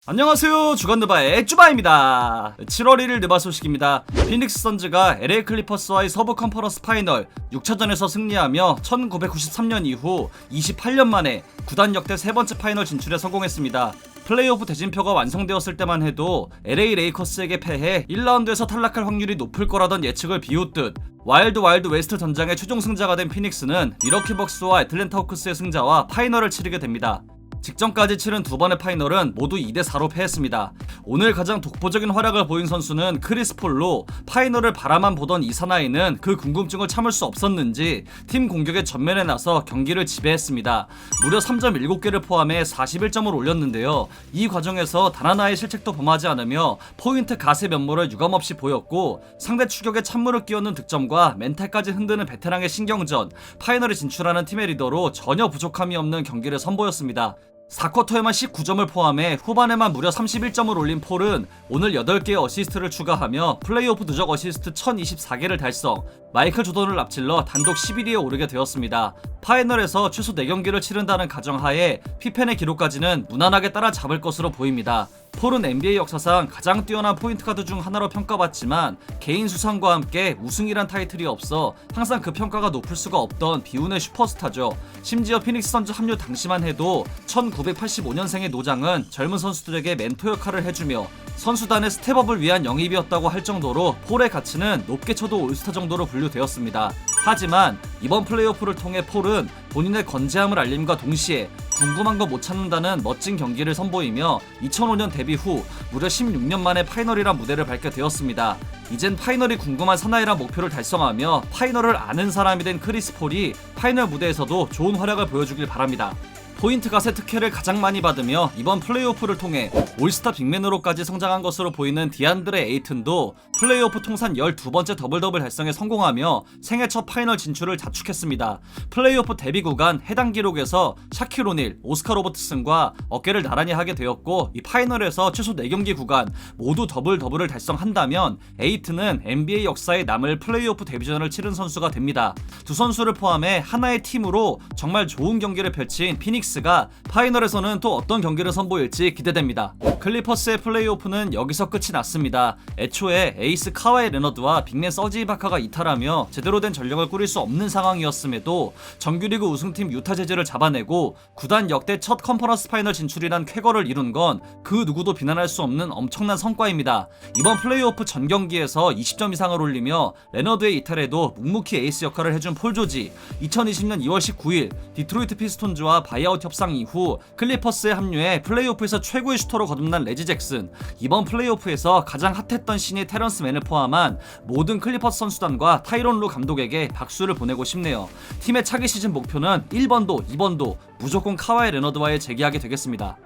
안녕하세요, 주간느바의 쭈바입니다. 7월 1일 느바 소식입니다. 피닉스 선즈가 LA 클리퍼스와의 서부 컨퍼런스 파이널 6차전에서 승리하며 1993년 이후 28년 만에 구단 역대 세 번째 파이널 진출에 성공했습니다. 플레이오프 대진표가 완성되었을 때만 해도 LA 레이커스에게 패해 1라운드에서 탈락할 확률이 높을 거라던 예측을 비웃듯 와일드 웨스트 전장의 최종 승자가 된 피닉스는 미러키 벅스와 애틀랜타 호크스의 승자와 파이널을 치르게 됩니다. 직전까지 치른 두 번의 파이널은 모두 2대4로 패했습니다. 오늘 가장 독보적인 활약을 보인 선수는 크리스 폴로. 파이널을 바라만 보던 이 사나이는 그 궁금증을 참을 수 없었는지 팀 공격의 전면에 나서 경기를 지배했습니다. 무려 3점 7개를 포함해 41점을 올렸는데요. 이 과정에서 단 하나의 실책도 범하지 않으며 포인트 가세 면모를 유감없이 보였고, 상대 추격에 찬물을 끼얹는 득점과 멘탈까지 흔드는 베테랑의 신경전, 파이널에 진출하는 팀의 리더로 전혀 부족함이 없는 경기를 선보였습니다. 4쿼터에만 19점을 포함해 후반에만 무려 31점을 올린 폴은 오늘 8개의 어시스트를 추가하며 플레이오프 누적 어시스트 1024개를 달성, 마이클 조던을 앞질러 단독 11위에 오르게 되었습니다. 파이널에서 최소 4경기를 치른다는 가정하에 피펜의 기록까지는 무난하게 따라잡을 것으로 보입니다. 폴은 NBA 역사상 가장 뛰어난 포인트 가드 중 하나로 평가받지만 개인 수상과 함께 우승이란 타이틀이 없어 항상 그 평가가 높을 수가 없던 비운의 슈퍼스타죠. 심지어 피닉스 선즈 합류 당시만 해도 1985년생의 노장은 젊은 선수들에게 멘토 역할을 해주며 선수단의 스텝업을 위한 영입이었다고 할 정도로 폴의 가치는 높게 쳐도 올스타 정도로 분류되었습니다. 하지만 이번 플레이오프를 통해 폴은 본인의 건재함을 알림과 동시에 궁금한 거 못 찾는다는 멋진 경기를 선보이며 2005년 데뷔 후 무려 16년 만에 파이널이란 무대를 밟게 되었습니다. 이젠 파이널이 궁금한 사나이란 목표를 달성하며 파이널을 아는 사람이 된 크리스 폴이 파이널 무대에서도 좋은 활약을 보여주길 바랍니다. 포인트 가세 특혜를 가장 많이 받으며 이번 플레이오프를 통해 올스타 빅맨으로까지 성장한 것으로 보이는 디안드레 에이튼도 플레이오프 통산 12번째 더블더블 달성에 성공하며 생애 첫 파이널 진출을 자축했습니다. 플레이오프 데뷔 구간 해당 기록에서 샤킬 오닐, 오스카 로버트슨과 어깨를 나란히 하게 되었고, 이 파이널에서 최소 4경기 구간 모두 더블더블을 달성한다면 에이튼은 NBA 역사에 남을 플레이오프 데뷔전을 치른 선수가 됩니다. 두 선수를 포함해 하나의 팀으로 정말 좋은 경기를 펼친 피닉스가 파이널에서는 또 어떤 경기를 선보일지 기대됩니다. 클리퍼스의 플레이오프는 여기서 끝이 났습니다. 애초에 에이스 카와이 레너드와 빅맨 서지 이바카가 이탈하며 제대로 된 전력을 꾸릴 수 없는 상황이었음에도 정규리그 우승팀 유타 재즈를 잡아내고 구단 역대 첫 컨퍼런스 파이널 진출이란 쾌거를 이룬 건 그 누구도 비난할 수 없는 엄청난 성과입니다. 이번 플레이오프 전 경기에서 20점 이상을 올리며 레너드의 이탈에도 묵묵히 에이스 역할을 해준 폴 조지. 2020년 2월 19일 디트로이트 피스톤즈와 바이아웃 협상 이후 클리퍼스에 합류해 플레이오프에서 최고의 슈터로 거듭난 레지 잭슨. 이번 플레이오프에서 가장 핫했던 신이 테런스 맨을 포함한 모든 클리퍼스 선수단과 타이론 루 감독에게 박수를 보내고 싶네요. 팀의 차기 시즌 목표는 1번도 2번도 무조건 카와이 레너드와의 재계약이 되겠습니다.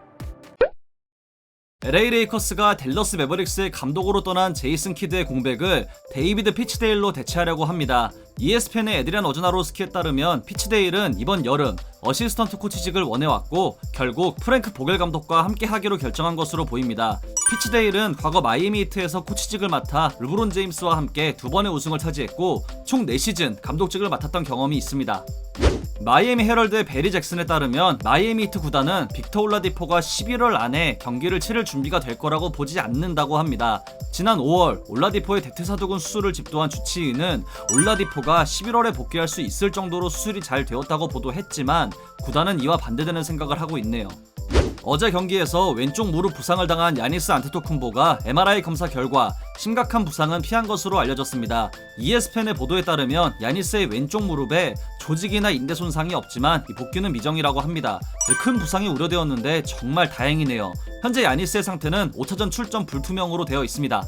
LA 레이커스가 댈러스 매버릭스의 감독으로 떠난 제이슨 키드의 공백을 데이비드 피치데일로 대체하려고 합니다. ESPN의 에드리안 어즈나로스키에 따르면 피치데일은 이번 여름 어시스턴트 코치직을 원해왔고 결국 프랭크 보겔 감독과 함께 하기로 결정한 것으로 보입니다. 피치데일은 과거 마이애미 히트에서 코치직을 맡아 르브론 제임스와 함께 2번의 우승을 차지했고 총 4시즌 감독직을 맡았던 경험이 있습니다. 마이애미 헤럴드의 베리 잭슨에 따르면 마이애미 히트 구단은 빅터 올라디포가 11월 안에 경기를 치를 준비가 될 거라고 보지 않는다고 합니다. 지난 5월 올라디포의 대퇴사두근 수술을 집도한 주치의는 올라디포가 11월에 복귀할 수 있을 정도로 수술이 잘 되었다고 보도했지만 구단은 이와 반대되는 생각을 하고 있네요. 어제 경기에서 왼쪽 무릎 부상을 당한 야니스 안테토쿤보가 MRI 검사 결과 심각한 부상은 피한 것으로 알려졌습니다. ESPN의 보도에 따르면 야니스의 왼쪽 무릎에 조직이나 인대 손상이 없지만 복귀는 미정이라고 합니다. 큰 부상이 우려되었는데 정말 다행이네요. 현재 야니스의 상태는 5차전 출전 불투명으로 되어 있습니다.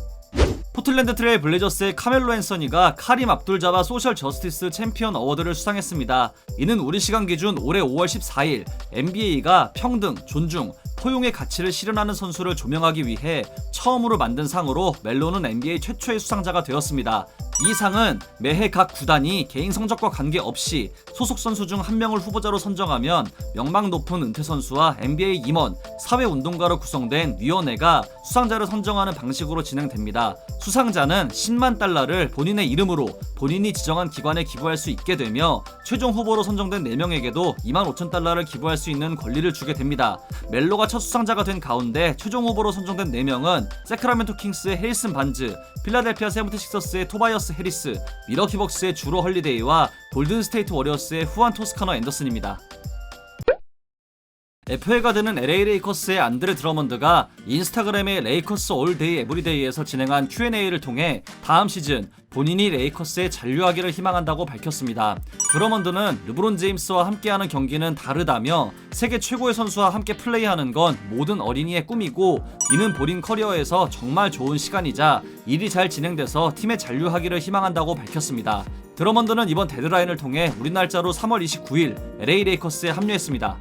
포틀랜드 트레일 블레이저스의 카멜로 앤서니가 카림 압둘자바 소셜 저스티스 챔피언 어워드를 수상했습니다. 이는 우리 시간 기준 올해 5월 14일 NBA가 평등, 존중, 포용의 가치를 실현하는 선수를 조명하기 위해 처음으로 만든 상으로 멜로는 NBA 최초의 수상자가 되었습니다. 이 상은 매해 각 구단이 개인 성적과 관계없이 소속 선수 중 한 명을 후보자로 선정하면 명망 높은 은퇴 선수와 NBA 임원, 사회운동가로 구성된 위원회가 수상자를 선정하는 방식으로 진행됩니다. 수상자는 10만 달러를 본인의 이름으로 본인이 지정한 기관에 기부할 수 있게 되며 최종 후보로 선정된 4명에게도 2만 5천 달러를 기부할 수 있는 권리를 주게 됩니다. 멜로가 첫 수상자가 된 가운데 최종 후보로 선정된 4명은 세크라멘토 킹스의 해리슨 반즈, 필라델피아 세븐티식서스의 토바이어스 해리스, 미러키 벅스의 주로 헐리데이와 골든 스테이트 워리어스의 후안 토스카노 앤더슨입니다. FA가 되는 LA 레이커스의 안드레 드러먼드가 인스타그램의 레이커스 올데이 에브리데이에서 진행한 Q&A를 통해 다음 시즌 본인이 레이커스에 잔류하기를 희망한다고 밝혔습니다. 드러먼드는 르브론 제임스와 함께하는 경기는 다르다며 세계 최고의 선수와 함께 플레이하는 건 모든 어린이의 꿈이고 이는 본인 커리어에서 정말 좋은 시간이자 일이 잘 진행돼서 팀에 잔류하기를 희망한다고 밝혔습니다. 드러먼드는 이번 데드라인을 통해 우리 날짜로 3월 29일 LA 레이커스에 합류했습니다.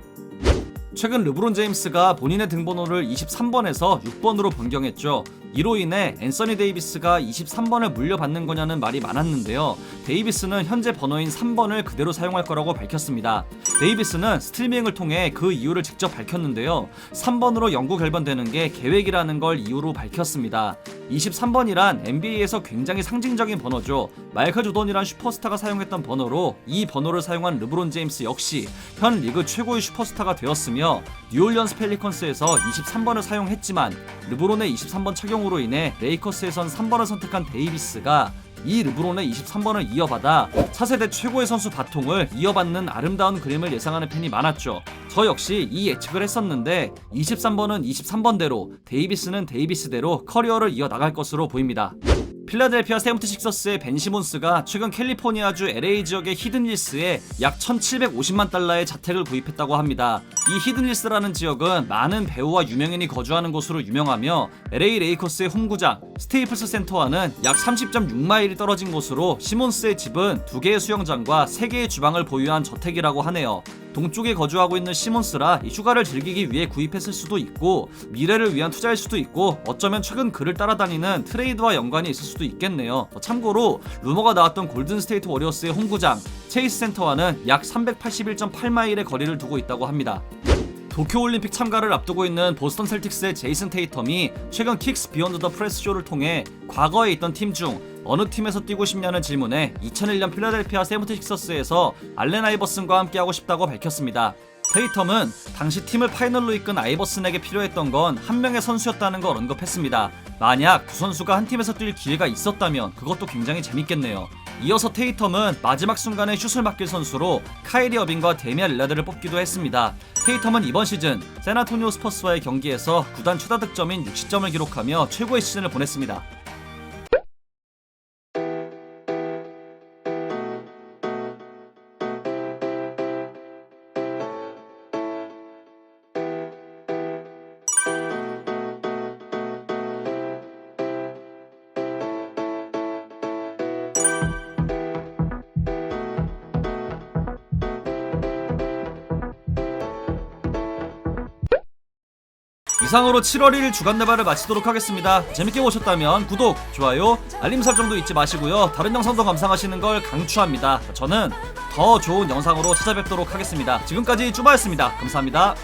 최근 르브론 제임스가 본인의 등번호를 23번에서 6번으로 변경했죠. 이로 인해 앤서니 데이비스가 23번을 물려받는 거냐는 말이 많았는데요. 데이비스는 현재 번호인 3번을 그대로 사용할 거라고 밝혔습니다. 데이비스는 스트리밍을 통해 그 이유를 직접 밝혔는데요. 3번으로 영구 결번되는 게 계획이라는 걸 이유로 밝혔습니다. 23번이란 NBA에서 굉장히 상징적인 번호죠. 마이클 조던이란 슈퍼스타가 사용했던 번호로 이 번호를 사용한 르브론 제임스 역시 현 리그 최고의 슈퍼스타가 되었으며 뉴올리언스 펠리컨스에서 23번을 사용했지만 르브론의 23번 착용으로 인해 레이커스에선 3번을 선택한 데이비스가 이 르브론의 23번을 이어받아 차세대 최고의 선수 바통을 이어받는 아름다운 그림을 예상하는 팬이 많았죠. 저 역시 이 예측을 했었는데 23번은 23번대로 데이비스는 데이비스대로 커리어를 이어나갈 것으로 보입니다. 필라델피아 세븐티식서스의 벤 시몬스가 최근 캘리포니아주 LA 지역의 히든힐스에 약 1,750만 달러의 자택을 구입했다고 합니다. 이 히든힐스라는 지역은 많은 배우와 유명인이 거주하는 곳으로 유명하며 LA 레이커스의 홈구장 스테이플스 센터와는 약 30.6마일이 떨어진 곳으로 시몬스의 집은 2개의 수영장과 3개의 주방을 보유한 저택이라고 하네요. 동쪽에 거주하고 있는 시몬스라 이 휴가를 즐기기 위해 구입했을 수도 있고 미래를 위한 투자일 수도 있고 어쩌면 최근 그를 따라다니는 트레이드와 연관이 있을 수도 있겠네요. 참고로 루머가 나왔던 골든 스테이트 워리어스의 홈구장 체이스 센터와는 약 381.8마일의 거리를 두고 있다고 합니다. 도쿄올림픽 참가를 앞두고 있는 보스턴 셀틱스의 제이슨 테이텀이 최근 킥스 비욘드 더 프레스 쇼를 통해 과거에 있던 팀 중 어느 팀에서 뛰고 싶냐는 질문에 2001년 필라델피아 세븐티식서스에서 알렌 아이버슨과 함께하고 싶다고 밝혔습니다. 테이텀은 당시 팀을 파이널로 이끈 아이버슨에게 필요했던 건 한 명의 선수였다는 걸 언급했습니다. 만약 두 선수가 한 팀에서 뛸 기회가 있었다면 그것도 굉장히 재밌겠네요. 이어서 테이텀은 마지막 순간에 슛을 맡길 선수로 카이리 어빙과 데미안 릴라드를 뽑기도 했습니다. 테이텀은 이번 시즌 샌안토니오 스퍼스와의 경기에서 구단 최다 득점인 60점을 기록하며 최고의 시즌을 보냈습니다. 이상으로 7월 1일 주간 네바를 마치도록 하겠습니다. 재밌게 보셨다면 구독, 좋아요, 알림 설정도 잊지 마시고요. 다른 영상도 감상하시는 걸 강추합니다. 저는 더 좋은 영상으로 찾아뵙도록 하겠습니다. 지금까지 쭈바였습니다. 감사합니다.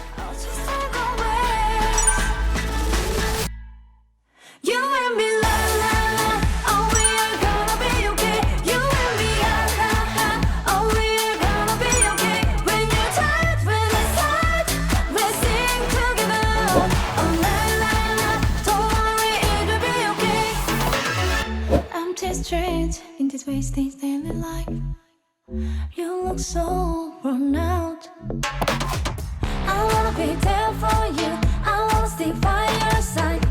Strange in this wasting daily life. You look so worn out. I wanna be there for you. I wanna stay by your side.